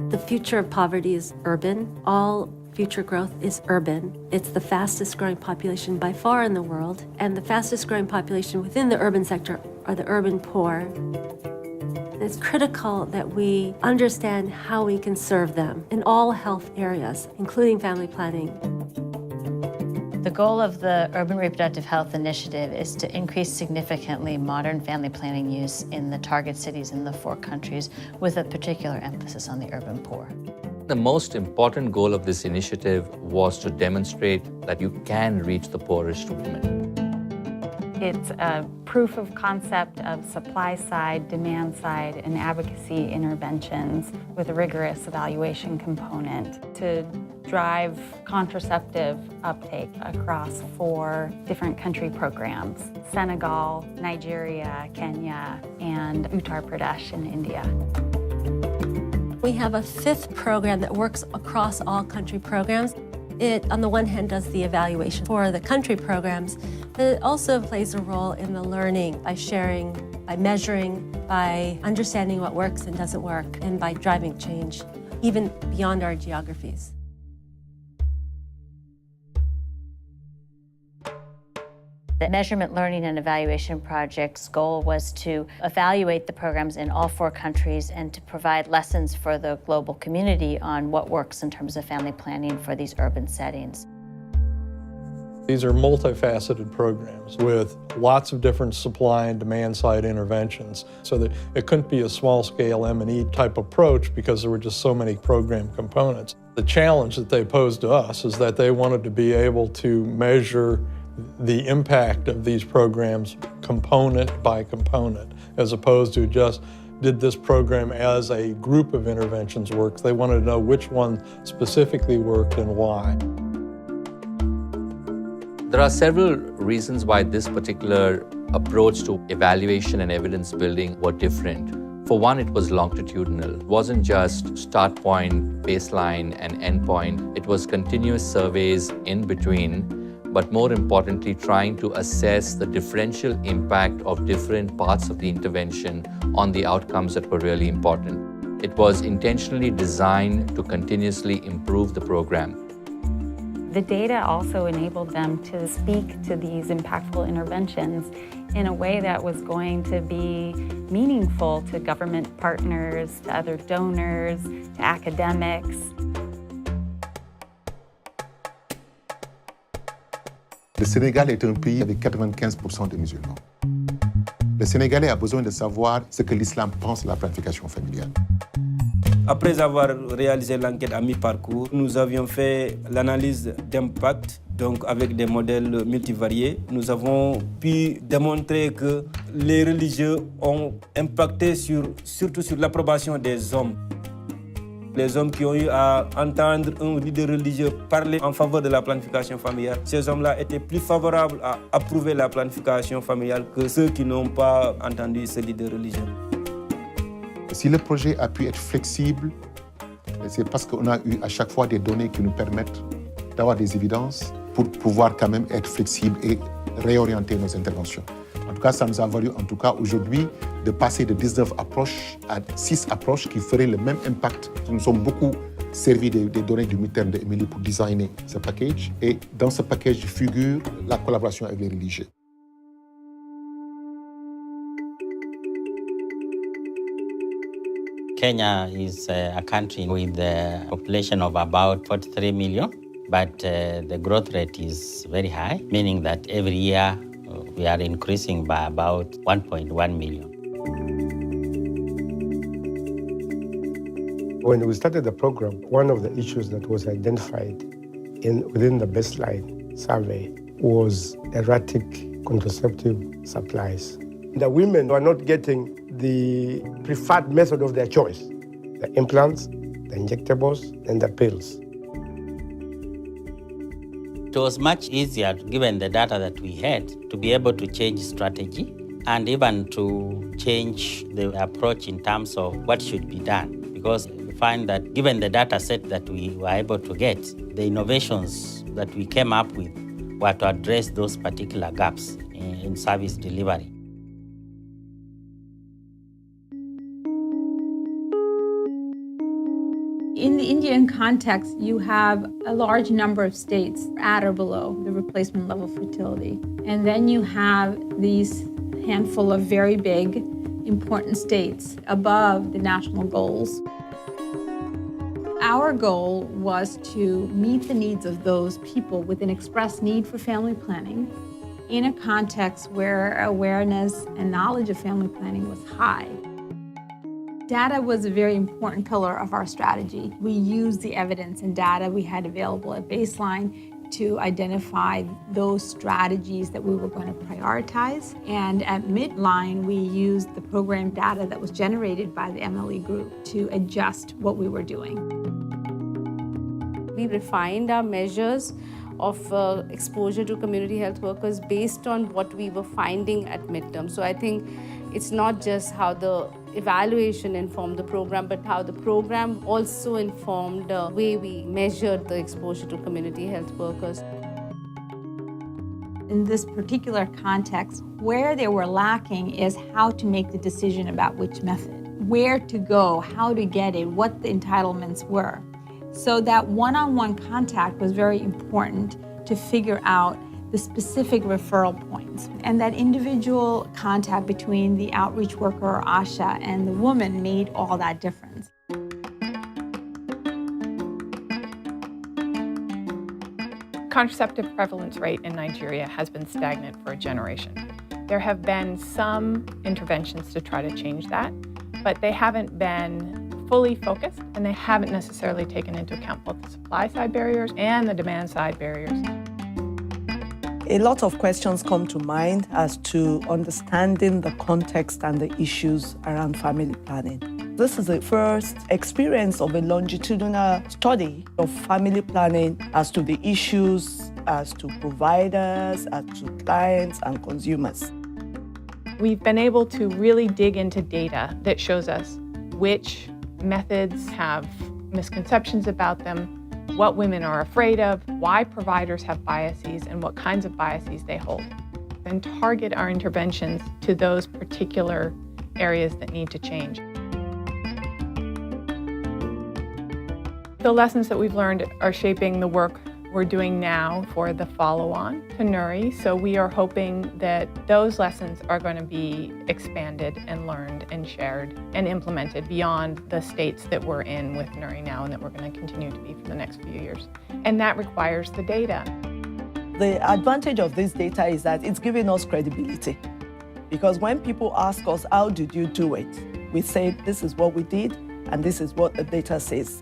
The future of poverty is urban. All future growth is urban. It's the fastest growing population by far in the world, and the fastest growing population within the urban sector are the urban poor. It's critical that we understand how we can serve them in all health areas, including family planning. The goal of the Urban Reproductive Health Initiative is to increase significantly modern family planning use in the target cities in the 4 countries, with a particular emphasis on the urban poor. The most important goal of this initiative was to demonstrate that you can reach the poorest women. It's a proof of concept of supply side, demand side, and advocacy interventions with a rigorous evaluation component to drive contraceptive uptake across 4 different country programs: Senegal, Nigeria, Kenya, and Uttar Pradesh in India. We have a 5th program that works across all country programs. It, on the one hand, does the evaluation for the country programs, but it also plays a role in the learning by sharing, by measuring, by understanding what works and doesn't work, and by driving change, even beyond our geographies. The Measurement, Learning, and Evaluation Project's goal was to evaluate the programs in all 4 countries and to provide lessons for the global community on what works in terms of family planning for these urban settings. These are multifaceted programs with lots of different supply and demand side interventions, so that it couldn't be a small-scale M&E type approach because there were just so many program components. The challenge that they posed to us is that they wanted to be able to measure the impact of these programs component by component, as opposed to just did this program as a group of interventions work. They wanted to know which one specifically worked and why. There are several reasons why this particular approach to evaluation and evidence building were different. For one, it was longitudinal. It wasn't just start point, baseline, and end point. It was continuous surveys in between, but more importantly, trying to assess the differential impact of different parts of the intervention on the outcomes that were really important. It was intentionally designed to continuously improve the program. The data also enabled them to speak to these impactful interventions in a way that was going to be meaningful to government partners, to other donors, to academics. Le Sénégal est un pays avec 95% de musulmans. Le Sénégalais a besoin de savoir ce que l'islam pense de la planification familiale. Après avoir réalisé l'enquête à mi-parcours, nous avions fait l'analyse d'impact, donc avec des modèles multivariés. Nous avons pu démontrer que les religieux ont impacté surtout sur l'approbation des hommes. Les hommes qui ont eu à entendre un leader religieux parler en faveur de la planification familiale, ces hommes-là étaient plus favorables à approuver la planification familiale que ceux qui n'ont pas entendu ce leader religieux. Si le projet a pu être flexible, c'est parce qu'on a eu à chaque fois des données qui nous permettent d'avoir des évidences pour pouvoir quand même être flexible et réorienter nos interventions. En tout cas, ça nous a valu en tout cas aujourd'hui de passer de 19 approches à 6 approches qui feraient le même impact. Nous nous sommes beaucoup servi des données du midterm de MLE pour designer ce package. Et dans ce package figure la collaboration avec les religieux. Kenya is a country with a population of about 43 million, but the growth rate is very high, meaning that every year we are increasing by about 1.1 million. When we started the program, one of the issues that was identified within the baseline survey was erratic contraceptive supplies. The women were not getting the preferred method of their choice, the implants, the injectables, and the pills. It was much easier, given the data that we had, to be able to change strategy and even to change the approach in terms of what should be done. Because we find that given the data set that we were able to get, the innovations that we came up with were to address those particular gaps in service delivery. In the Indian context, you have a large number of states at or below the replacement level fertility. And then you have these handful of very big, important states above the national goals. Our goal was to meet the needs of those people with an express need for family planning in a context where awareness and knowledge of family planning was high. Data was a very important pillar of our strategy. We used the evidence and data we had available at baseline to identify those strategies that we were going to prioritize. And at midline, we used the program data that was generated by the MLE group to adjust what we were doing. We refined our measures of exposure to community health workers based on what we were finding at midterm. So I think it's not just how the evaluation informed the program, but how the program also informed the way we measured the exposure to community health workers. In this particular context, where they were lacking is how to make the decision about which method, where to go, how to get it, what the entitlements were. So that one-on-one contact was very important to figure out the specific referral points. And that individual contact between the outreach worker or ASHA and the woman made all that difference. Contraceptive prevalence rate in Nigeria has been stagnant for a generation. There have been some interventions to try to change that, but they haven't been fully focused, and they haven't necessarily taken into account both the supply side barriers and the demand side barriers. A lot of questions come to mind as to understanding the context and the issues around family planning. This is the first experience of a longitudinal study of family planning as to the issues, as to providers, as to clients and consumers. We've been able to really dig into data that shows us which methods have misconceptions about them, what women are afraid of, why providers have biases, and what kinds of biases they hold, and target our interventions to those particular areas that need to change. The lessons that we've learned are shaping the work we're doing now for the follow-on to NURI. So we are hoping that those lessons are going to be expanded and learned and shared and implemented beyond the states that we're in with NURI now and that we're going to continue to be for the next few years. And that requires the data. The advantage of this data is that it's giving us credibility. Because when people ask us, how did you do it? We say, this is what we did, and this is what the data says.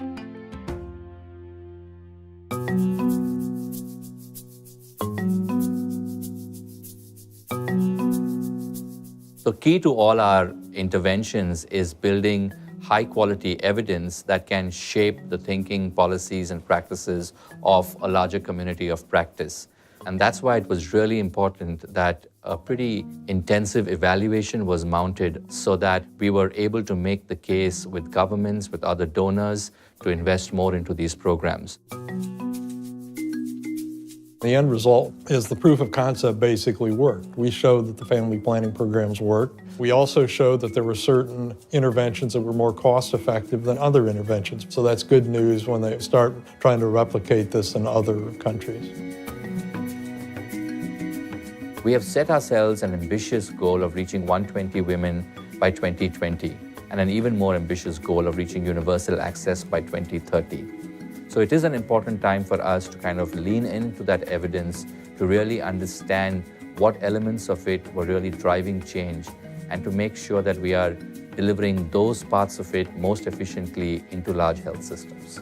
So key to all our interventions is building high-quality evidence that can shape the thinking, policies, and practices of a larger community of practice. And that's why it was really important that a pretty intensive evaluation was mounted so that we were able to make the case with governments, with other donors, to invest more into these programs. The end result is the proof of concept basically worked. We showed that the family planning programs worked. We also showed that there were certain interventions that were more cost-effective than other interventions. So that's good news when they start trying to replicate this in other countries. We have set ourselves an ambitious goal of reaching 120 women by 2020, and an even more ambitious goal of reaching universal access by 2030. So it is an important time for us to kind of lean into that evidence to really understand what elements of it were really driving change and to make sure that we are delivering those parts of it most efficiently into large health systems.